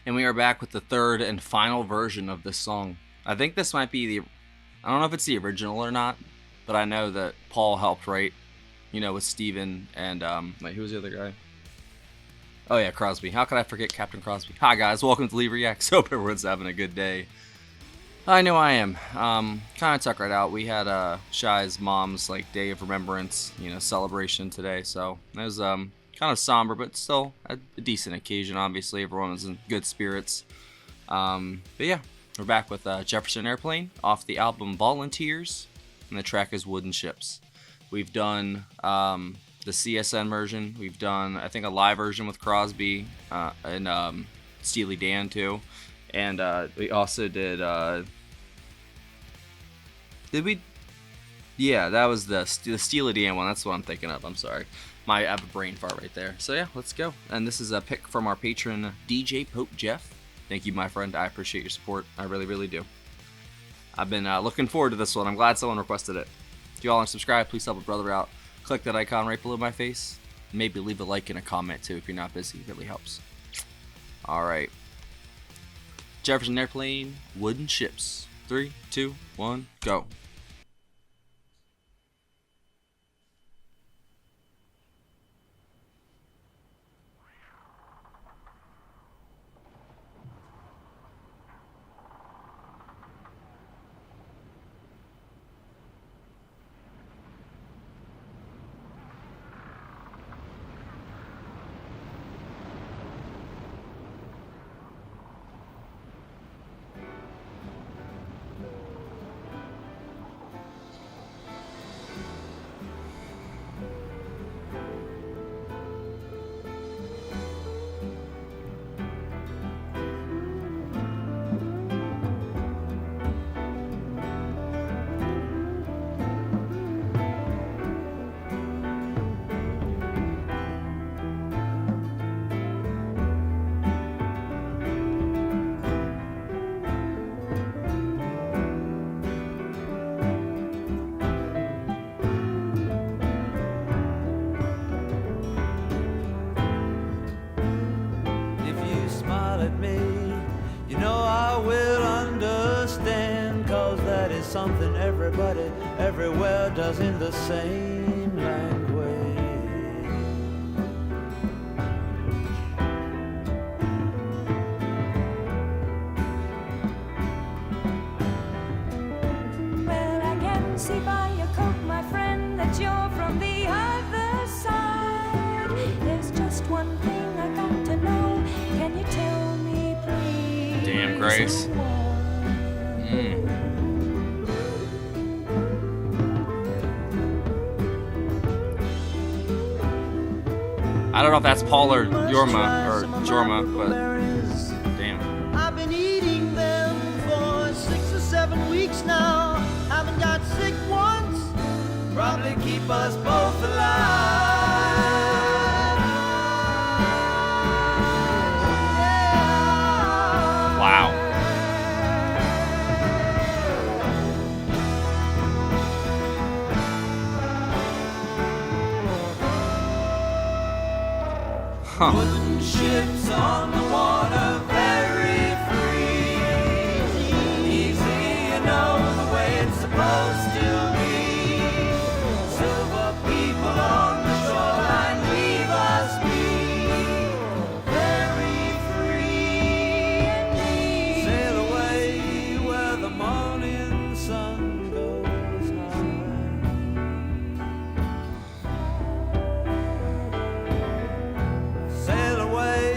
And we are back with the third and final version of this song. I think this might be I don't know if it's the original or not, but I know that Paul helped write, with Steven and, who was the other guy? Oh yeah, Crosby. How could I forget Captain Crosby? Hi guys, welcome to Leave Reacts. Hope everyone's having a good day. I know I am. Kind of tuck right out. We had Shy's mom's day of remembrance, celebration today. So it was kind of somber, but still a decent occasion. Obviously, everyone was in good spirits. But yeah, we're back with Jefferson Airplane off the album Volunteers, and the track is Wooden Ships. We've done the CSN version. We've done, I think, a live version with Crosby and Steely Dan too. And we also did we? Yeah, that was the Steely Dan one. That's what I'm thinking of. I'm sorry. I have a brain fart right there. So yeah, let's go. And this is a pick from our patron, DJ Pope Jeff. Thank you, my friend. I appreciate your support. I really, really do. I've been looking forward to this one. I'm glad someone requested it. If you all aren't subscribed, please help a brother out. Click that icon right below my face. Maybe leave a like and a comment too if you're not busy. It really helps. Alright. Jefferson Airplane, Wooden Ships. 3, 2, 1, go. Something everybody everywhere does in the same language. Well, I can see by your coat, my friend, that you're from the other side. There's just one thing I got to know. Can you tell me, please? Damn, Grace. I don't know if that's Paul or Jorma, but damn. I've been eating them for 6 or 7 weeks now. Haven't got sick once. Probably keep us both alive. Wow. Huh. Wooden ships on the water, very free. Easy, the way it's supposed to be. Silver people on the shoreline, leave us be. Very free indeed. Sail away where the morning sun goes high. Sail away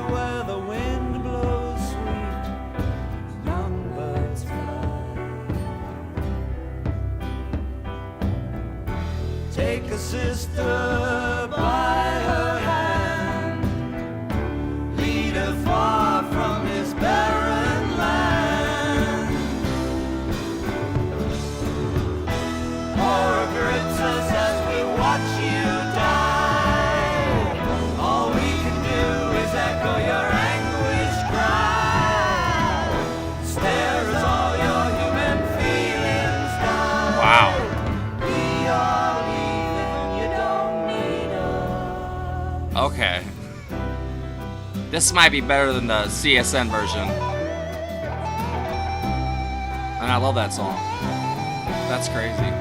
where the wind blows sweet, young birds fly. Take a sister by her hand, lead her far from this barren land. Horror grips us as we watch you die. All we can do is echo your anguished cry. Stare as all your human feelings die. Wow. We are leaving, you don't need us. Okay. This might be better than the CSN version. And I love that song. That's crazy.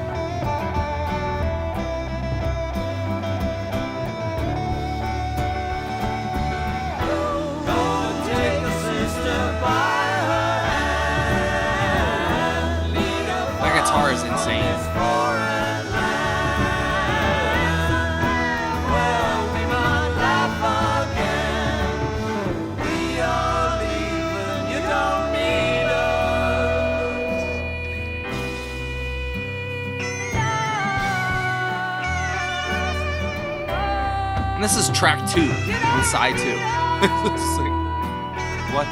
That guitar is insane. And this is track 2 on side 2. It's like, what?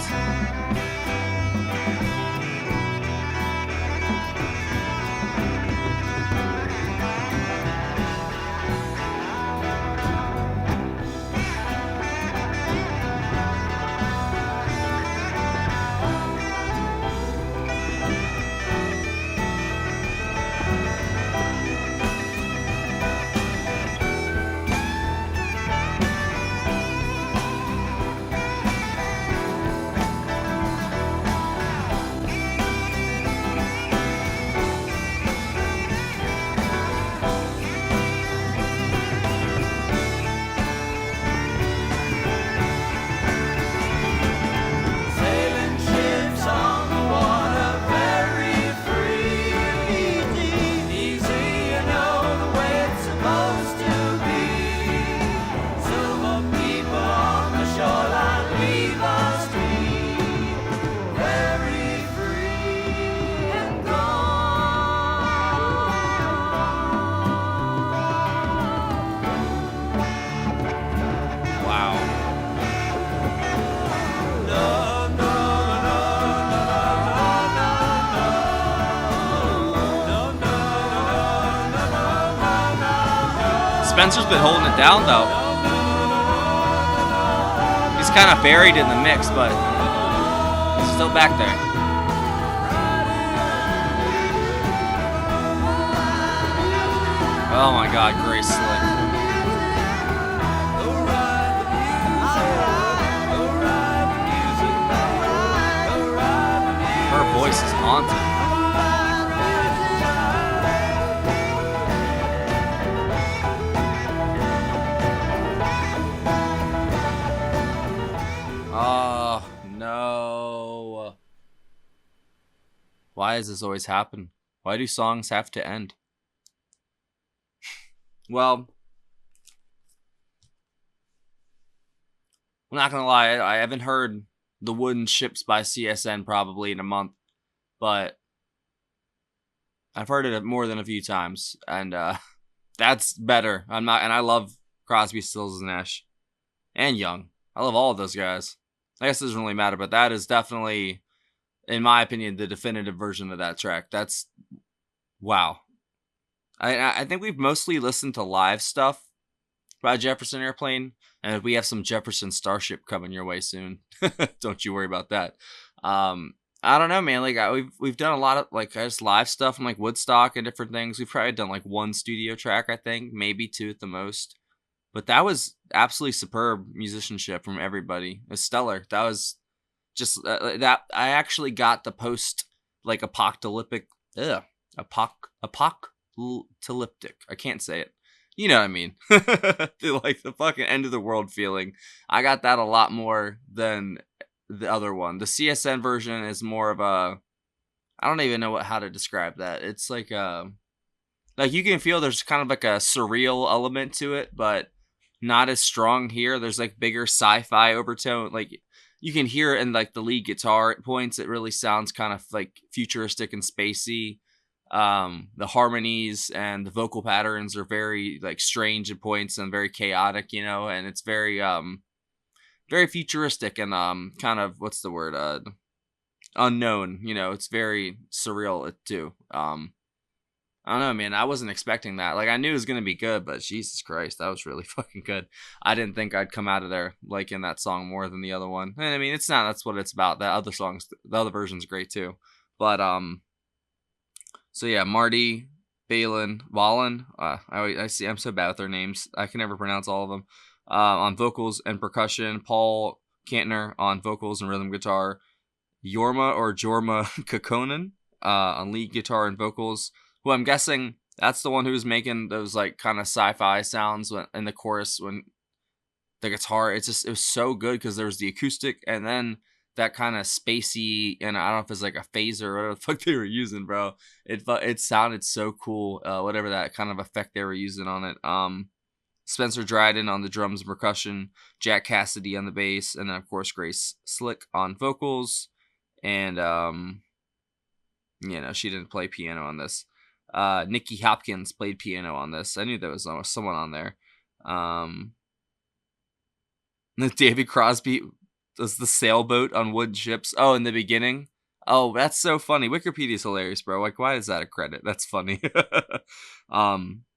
Spencer's been holding it down, though. He's kind of buried in the mix, but he's still back there. Oh my God, Grace Slick. Her voice is haunting. Oh, no. Why does this always happen? Why do songs have to end? Well, I'm not going to lie. I haven't heard The Wooden Ships by CSN probably in a month. But I've heard it more than a few times. And that's better. And I love Crosby, Stills, Nash. And Young. I love all of those guys. I guess it doesn't really matter, but that is definitely, in my opinion, the definitive version of that track. That's, wow. I think we've mostly listened to live stuff by Jefferson Airplane, and we have some Jefferson Starship coming your way soon. Don't you worry about that. I don't know, man. Like we've done a lot of like just live stuff from like Woodstock and different things. We've probably done like one studio track, I think, maybe 2 at the most. But that was absolutely superb musicianship from everybody. It was stellar. That was just that. I actually got the post like apocalyptic, apocalyptic. I can't say it. You know what I mean? Like the fucking end of the world feeling. I got that a lot more than the other one. The CSN version is more of a. I don't even know how to describe that. It's like you can feel there's kind of like a surreal element to it, but not as strong here. There's like bigger sci-fi overtone. Like you can hear it in like the lead guitar at points. It really sounds kind of like futuristic and spacey. The harmonies and the vocal patterns are very like strange at points and very chaotic, you know, and it's very very futuristic and kind of what's the word unknown, you know. It's very surreal too. I don't know, man. I wasn't expecting that. Like, I knew it was going to be good, but Jesus Christ, that was really fucking good. I didn't think I'd come out of there liking that song more than the other one. And I mean, it's not, that's what it's about. The other version's great too. But, so yeah, Marty, Wallen. I see, I'm so bad with their names. I can never pronounce all of them. On vocals and percussion, Paul Kantner on vocals and rhythm guitar, Jorma Kokkonen on lead guitar and vocals, who I'm guessing that's the one who's making those like kind of sci-fi sounds in the chorus when the guitar. It was so good because there was the acoustic and then that kind of spacey, and I don't know if it's like a phaser or whatever the fuck they were using, bro. It sounded so cool. Whatever that kind of effect they were using on it. Spencer Dryden on the drums and percussion, Jack Cassidy on the bass, and then of course Grace Slick on vocals. And she didn't play piano on this. Nikki Hopkins played piano on this. I knew there was someone on there. David Crosby does the sailboat on wooden ships. Oh, in the beginning. Oh, that's so funny. Wikipedia's hilarious, bro. Like, why is that a credit? That's funny.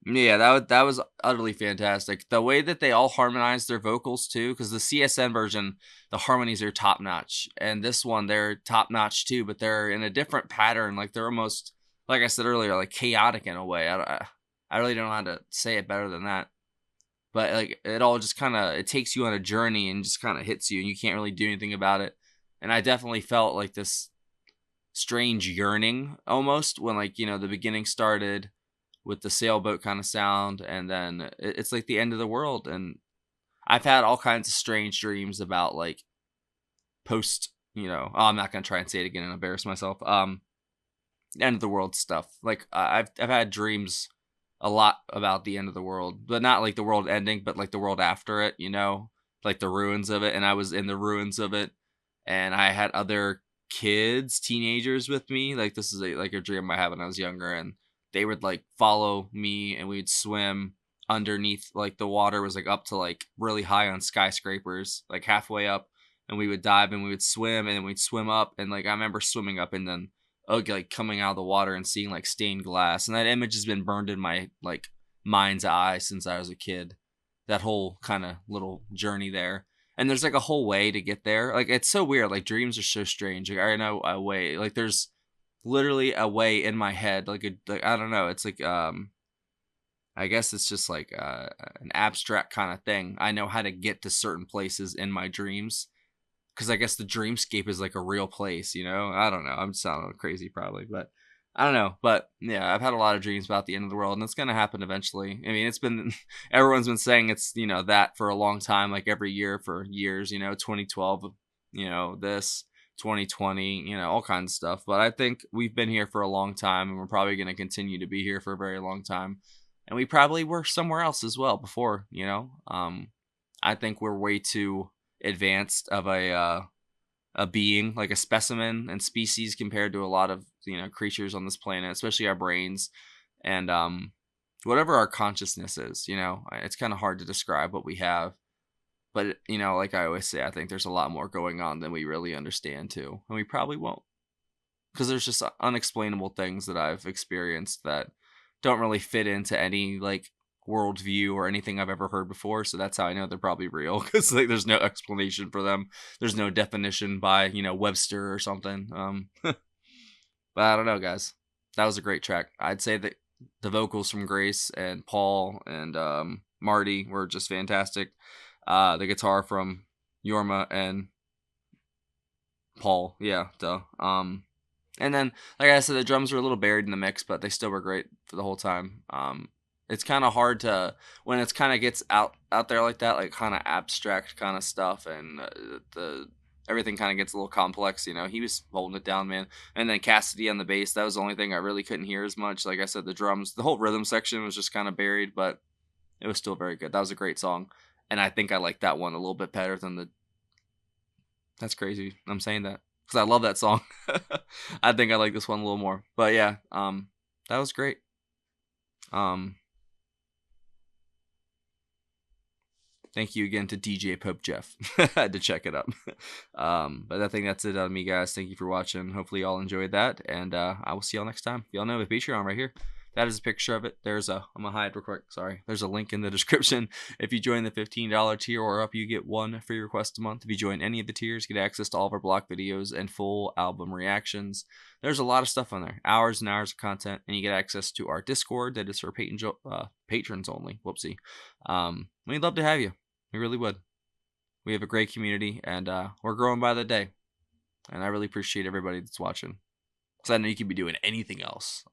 Yeah, that was utterly fantastic. The way that they all harmonized their vocals too, because the CSN version, the harmonies are top notch, and this one they're top notch too, but they're in a different pattern. Like they're almost, like I said earlier, like chaotic in a way. I really don't know how to say it better than that. But like it all just kind of, it takes you on a journey and just kind of hits you, and you can't really do anything about it. And I definitely felt like this strange yearning almost when the beginning started with the sailboat kind of sound, and then it's like the end of the world. And I've had all kinds of strange dreams about like post, I'm not gonna try and say it again and embarrass myself. End of the world stuff. Like I've had dreams a lot about the end of the world, but not like the world ending, but like the world after it, like the ruins of it. And I was in the ruins of it, and I had other kids, teenagers with me. Like this is a dream I had when I was younger, and they would like follow me, and we'd swim underneath, like the water was like up to like really high on skyscrapers, like halfway up, and we would dive and we would swim, and then we'd swim up, and like I remember swimming up and then like coming out of the water and seeing like stained glass, and that image has been burned in my like mind's eye since I was a kid. That whole kind of little journey there. And there's like a whole way to get there. Like it's so weird. Like dreams are so strange. Like I know a way. Like there's literally a way in my head. Like I don't know. It's like I guess it's just like an abstract kind of thing. I know how to get to certain places in my dreams, because I guess the dreamscape is like a real place. I don't know. I'm sounding crazy probably, but I don't know. But yeah, I've had a lot of dreams about the end of the world, and it's gonna happen eventually. I mean, it's been everyone's been saying it's that for a long time, like every year for years. 2012, this 2020, all kinds of stuff. But I think we've been here for a long time, and we're probably gonna continue to be here for a very long time. And we probably were somewhere else as well before. I think we're way too advanced of a being, like a specimen and species, compared to a lot of creatures on this planet, especially our brains and whatever our consciousness is. It's kind of hard to describe what we have, but like I always say, I think there's a lot more going on than we really understand too, and we probably won't, because there's just unexplainable things that I've experienced that don't really fit into any like worldview or anything I've ever heard before. So that's how I know they're probably real, because like there's no explanation for them. There's no definition by Webster or something. But I don't know, guys. That was a great track. I'd say that the vocals from Grace and Paul and Marty were just fantastic. The guitar from Jorma and Paul, yeah, duh. And then, like I said, the drums were a little buried in the mix, but they still were great for the whole time. It's kind of hard to, when it's kind of gets out there like that, like kind of abstract kind of stuff, and everything kind of gets a little complex. He was holding it down, man. And then Cassidy on the bass, that was the only thing I really couldn't hear as much. Like I said, the drums, the whole rhythm section was just kind of buried, but it was still very good. That was a great song, and I think I like that one a little bit better than the. That's crazy. I'm saying that because I love that song. I think I like this one a little more. But yeah, that was great. Thank you again to DJ Pope Jeff. I had to check it up. But I think that's it on me, guys. Thank you for watching. Hopefully y'all enjoyed that, and I will see y'all next time. Y'all know the Patreon right here. That is a picture of it. I'm gonna hide real quick. Sorry. There's a link in the description. If you join the $15 tier or up, you get one free request a month. If you join any of the tiers, get access to all of our block videos and full album reactions. There's a lot of stuff on there. Hours and hours of content, and you get access to our Discord that is for patrons only. Whoopsie. We'd love to have you. We really would. We have a great community, and we're growing by the day. And I really appreciate everybody that's watching. Because I know you could be doing anything else,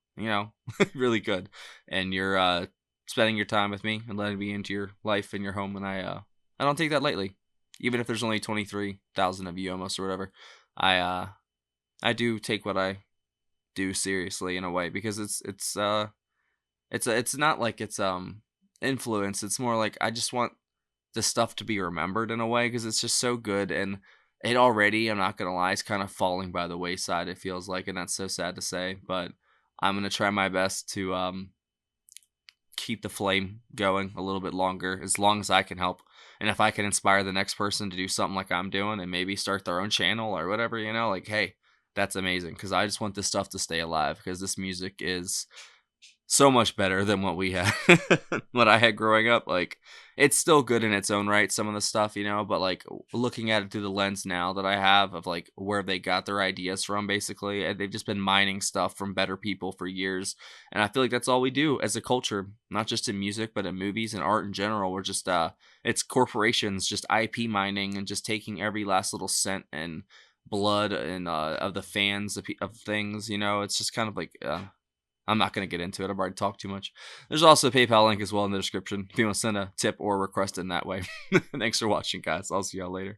really good. And you're spending your time with me and letting me into your life and your home, and I don't take that lightly. Even if there's only 23,000 of you almost or whatever, I do take what I do seriously in a way, because it's not like it's influence. It's more like I just want this stuff to be remembered in a way, because it's just so good, and it already, I'm not gonna lie, is kind of falling by the wayside, it feels like, and that's so sad to say, but I'm gonna try my best to keep the flame going a little bit longer, as long as I can help. And if I can inspire the next person to do something like I'm doing and maybe start their own channel or whatever, like, hey, that's amazing, because I just want this stuff to stay alive, because this music is so much better than what we had, what I had growing up. Like, it's still good in its own right, some of the stuff, but like looking at it through the lens now that I have of like where they got their ideas from, basically, and they've just been mining stuff from better people for years. And I feel like that's all we do as a culture, not just in music, but in movies and art in general. We're just, it's corporations just IP mining and just taking every last little cent and blood and of the fans of things. It's just kind of like, I'm not going to get into it. I've already talked too much. There's also a PayPal link as well in the description if you want to send a tip or request in that way. Thanks for watching, guys. I'll see y'all later.